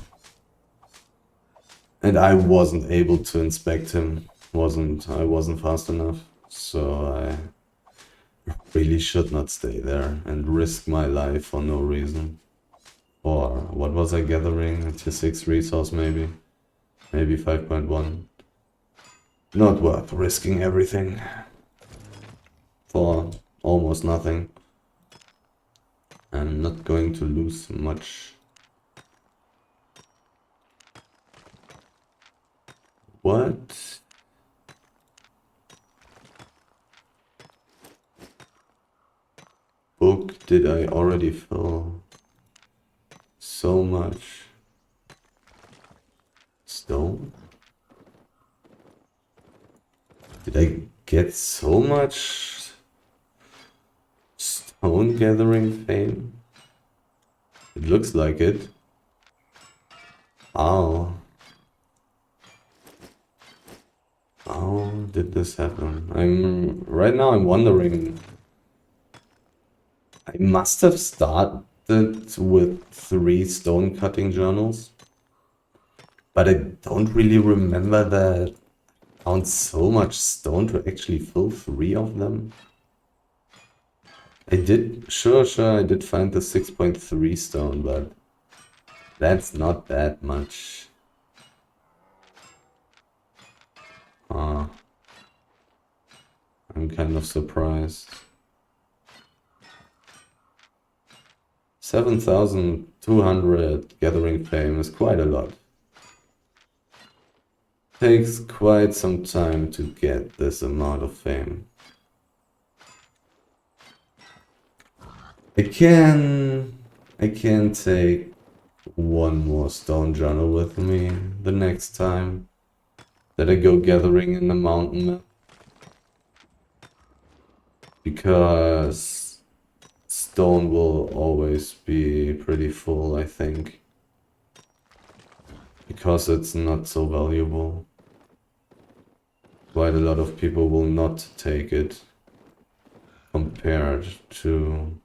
And I wasn't able to inspect him. I wasn't fast enough, so I really should not stay there and risk my life for no reason. Or what was I gathering? A tier 6 resource maybe? Maybe 5.1. Not worth risking everything for almost nothing. I'm not going to lose much. What? Book did I already fill? So much. Stone? Did I get so much stone gathering fame? It looks like it. Oh. How did this happen? Right now I'm wondering. I must have started with 3 stone cutting journals, but I don't really remember that I found so much stone to actually fill 3 of them. I did, sure, I did find the 6.3 stone, but that's not that much. I'm kind of surprised. 7,200 gathering fame is quite a lot. Takes quite some time to get this amount of fame. I can take 1 more stone journal with me the next time that I go gathering in the mountain map. Because stone will always be pretty full, I think. Because it's not so valuable. Quite a lot of people will not take it compared to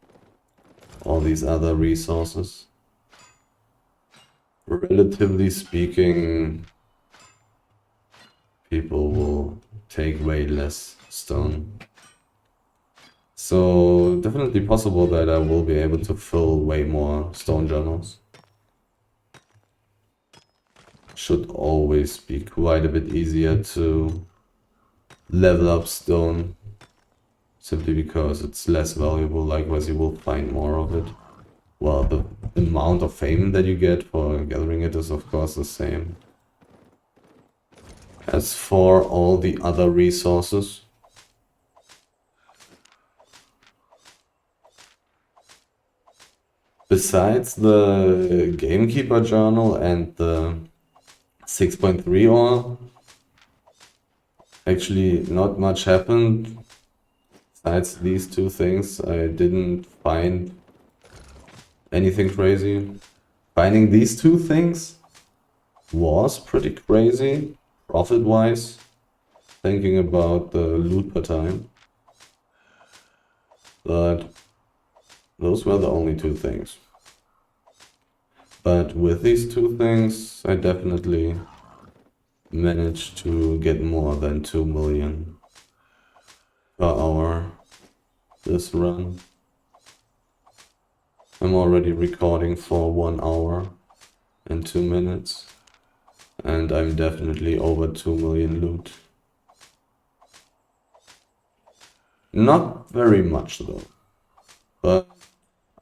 all these other resources. Relatively speaking, people will take way less stone. So definitely possible that I will be able to fill way more stone journals. Should always be quite a bit easier to level up stone, simply because it's less valuable, likewise you will find more of it. Well, the amount of fame that you get for gathering it is of course the same. As for all the other resources, besides the Gamekeeper journal and the 6.3 ore, actually not much happened. Besides these 2 things, I didn't find anything crazy. Finding these 2 things was pretty crazy, profit-wise, thinking about the loot per time. But those were the only 2 things. But with these 2 things, I definitely managed to get more than 2 million per hour this run. I'm already recording for 1 hour and 2 minutes, and I'm definitely over 2 million loot. Not very much though, but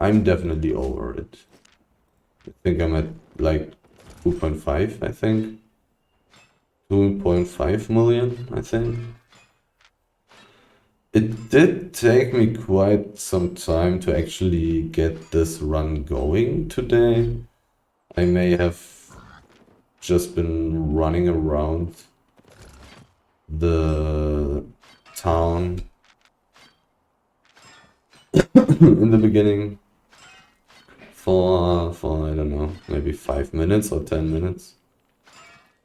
I'm definitely over it. I think I'm at like 2.5, I think. 2.5 million, I think. It did take me quite some time to actually get this run going today. I may have just been running around the town in the beginning for I don't know, maybe 5 minutes or 10 minutes.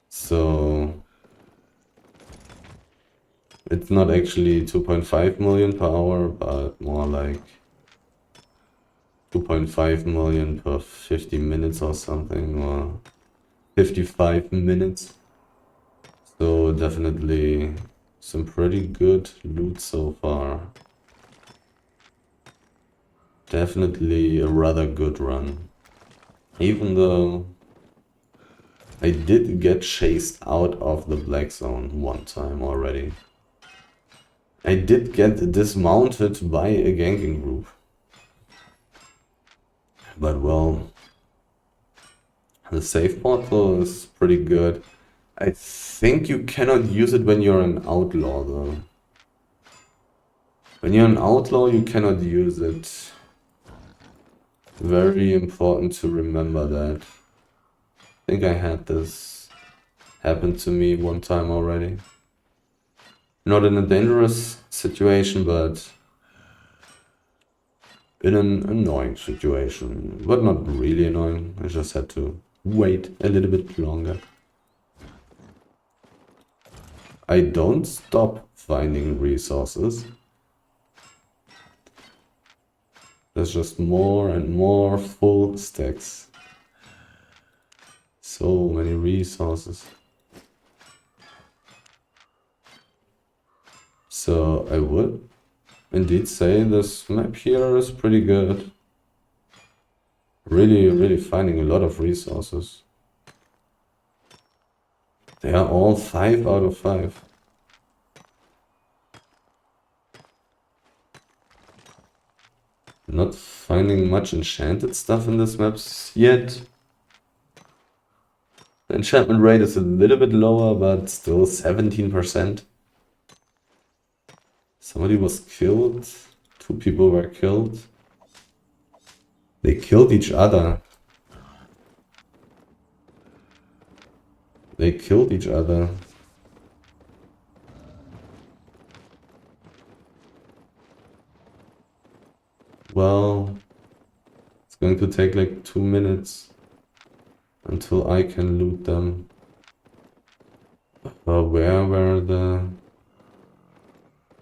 So it's not actually 2.5 million per hour, but more like 2.5 million per 50 minutes or something, or 55 minutes. So definitely some pretty good loot so far. Definitely a rather good run. Even though I did get chased out of the black zone 1 time already. I did get dismounted by a ganking group. But well, the save portal is pretty good. I think you cannot use it when you're an outlaw though. When you're an outlaw you cannot use it. Very important to remember that. I think I had this happen to me 1 time already. Not in a dangerous situation, but in an annoying situation. But not really annoying, I just had to wait a little bit longer. I don't stop finding resources. There's just more and more full stacks. So many resources. So I would indeed say this map here is pretty good. Really finding a lot of resources. They are all 5 out of 5. Not finding much enchanted stuff in this map yet. The enchantment rate is a little bit lower, but still 17%. Somebody was killed. 2 people were killed. They killed each other. They killed each other. Well, it's going to take like 2 minutes until I can loot them. Where were the...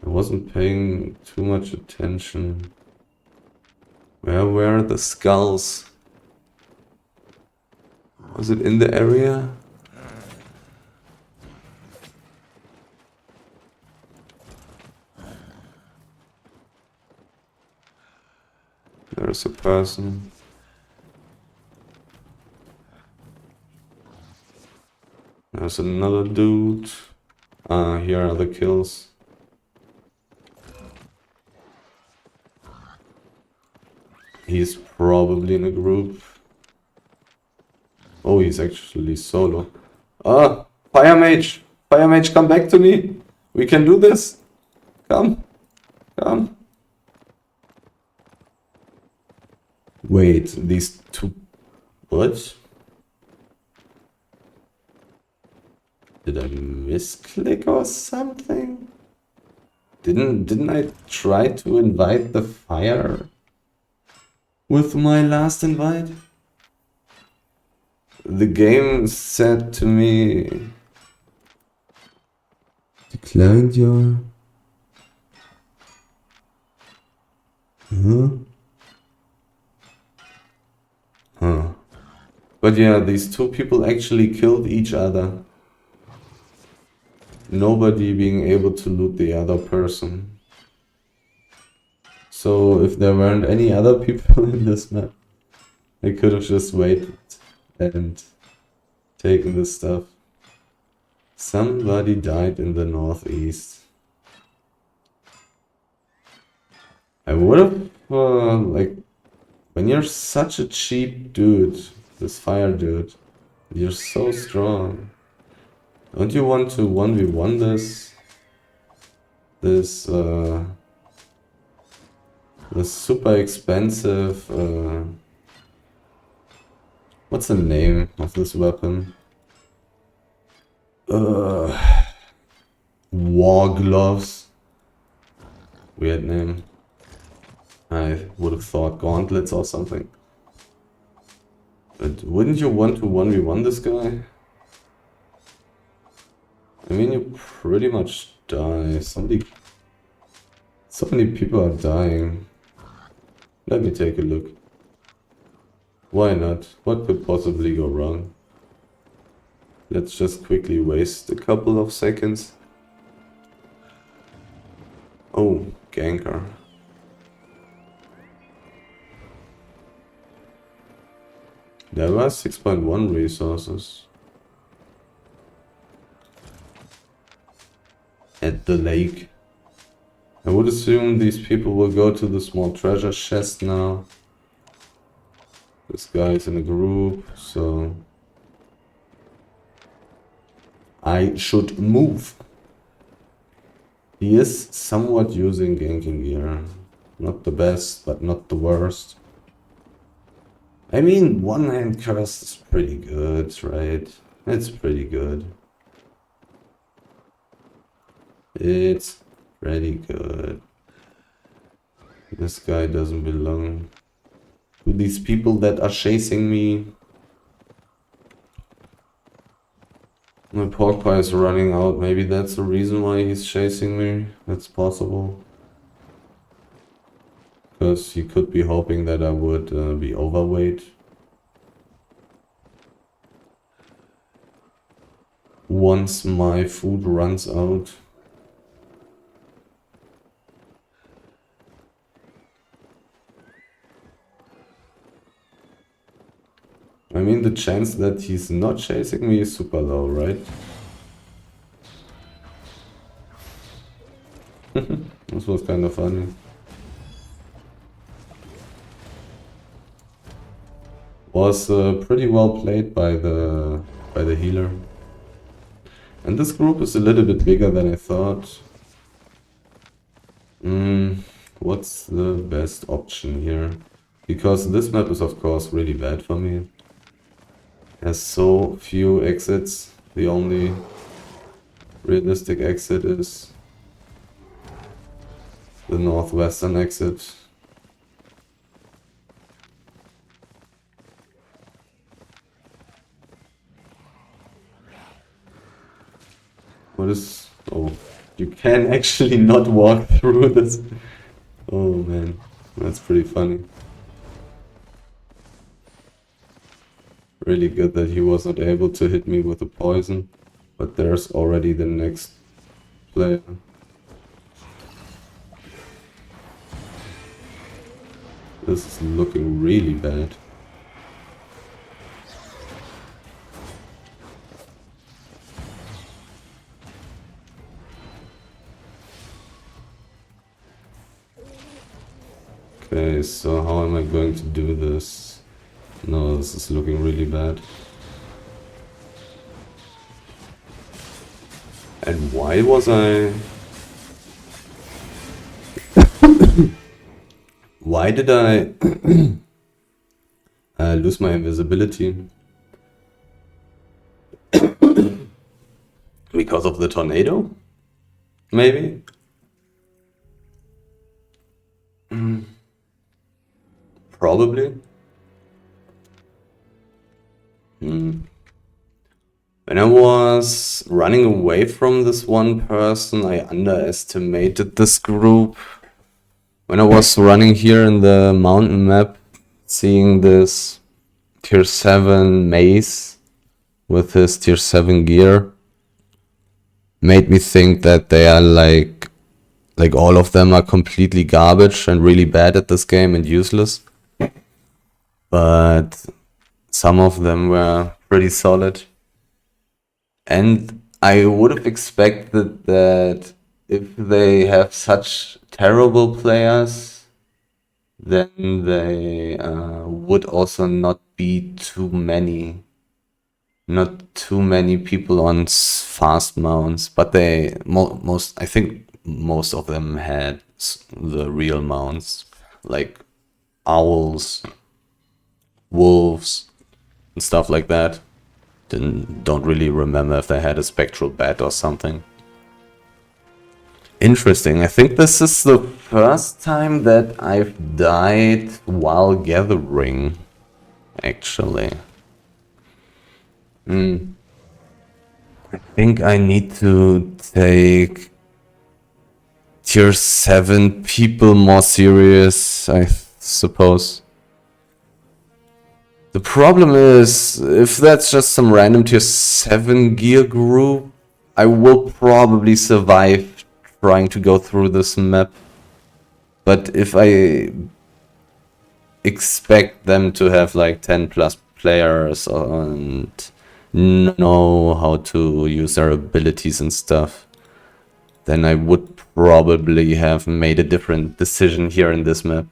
I wasn't paying too much attention. Where were the skulls? Was it in the area? There's a person. There's another dude. Here are the kills. He's probably in a group. Oh, he's actually solo. Fire mage! Fire mage, come back to me! We can do this! Come! Come! Wait, these two... What? Did I misclick or something? Didn't I try to invite the fire with my last invite? The game said to me... Declined your... Huh. But yeah, these 2 people actually killed each other. Nobody being able to loot the other person. So if there weren't any other people in this map, they could have just waited and taken this stuff. Somebody died in the northeast. I would have, like, when you're such a cheap dude, this fire dude, you're so strong. Don't you want to 1v1 this? This super expensive, what's the name of this weapon? War gloves. Weird name. I would have thought gauntlets or something. But wouldn't you want to 1v1 this guy? I mean, you pretty much die. So many people are dying. Let me take a look. Why not? What could possibly go wrong? Let's just quickly waste a couple of seconds. Oh, ganker. There were 6.1 resources. At the lake. I would assume these people will go to the small treasure chest now. This guy's in a group, so... I should move. He is somewhat using ganking gear. Not the best, but not the worst. I mean, one-hand curse is pretty good, right? It's pretty good. It's pretty good. This guy doesn't belong to these people that are chasing me. My pork pie is running out. Maybe that's the reason why he's chasing me. That's possible. Because he could be hoping that I would be overweight. Once my food runs out. I mean, the chance that he's not chasing me is super low, right? This was kind of funny. Was pretty well played by the healer. And this group is a little bit bigger than I thought. What's the best option here? Because this map is of course really bad for me. Has so few exits. The only realistic exit is the northwestern exit. What is... Oh, you can actually not walk through this. Oh man, that's pretty funny. Really good that he was not able to hit me with the poison. But there's already the next player. This is looking really bad. Okay, so how am I going to do this? No, this is looking really bad. And why was I... Why did I lose my invisibility? Because of the tornado? Maybe? Probably. When I was running away from this one person, I underestimated this group. When I was running here in the mountain map, seeing this tier 7 maze with his tier 7 gear, made me think that they are like all of them are completely garbage and really bad at this game and useless. But some of them were pretty solid. And I would have expected that if they have such terrible players, then they would also not be too many. Not too many people on fast mounts, but they I think most of them had the real mounts, like owls, wolves, and stuff like that. Don't really remember if they had a spectral bat or something. Interesting. I think this is the first time that I've died while gathering, actually. I think I need to take tier 7 people more serious, I suppose. The problem is, if that's just some random tier 7 gear group, I will probably survive trying to go through this map. But if I expect them to have like 10 plus players and know how to use their abilities and stuff, then I would probably have made a different decision here in this map.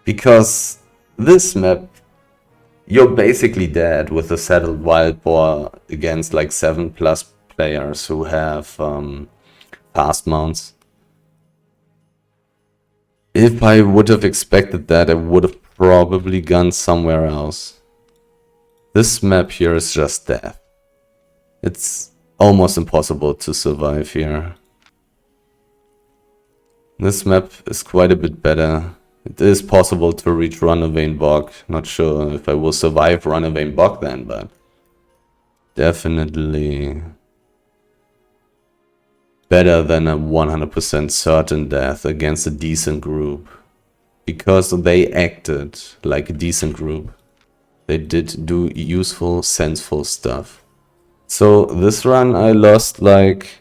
Because this map, you're basically dead with a settled wild boar against like 7 plus players who have fast mounts. If I would have expected that, I would have probably gone somewhere else. This map here is just death. It's almost impossible to survive here. This map is quite a bit better. It is possible to reach Runaway Bog. Not sure if I will survive Runaway Bog then, but definitely better than a 100% certain death against a decent group. Because they acted like a decent group. They did do useful, senseful stuff. So this run I lost like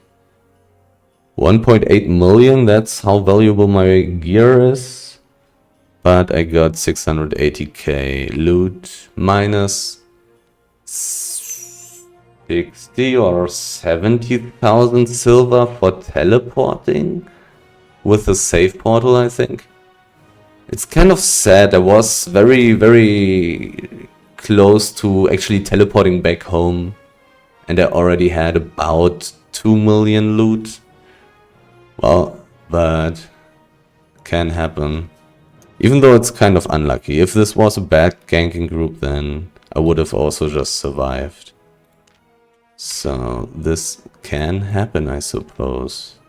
1.8 million, that's how valuable my gear is. But I got 680k loot minus 60 or 70,000 silver for teleporting with the save portal, I think. It's kind of sad. I was very, very close to actually teleporting back home, and I already had about 2 million loot. Well, but can happen. Even though it's kind of unlucky. If this was a bad ganking group, then I would have also just survived. So this can happen, I suppose.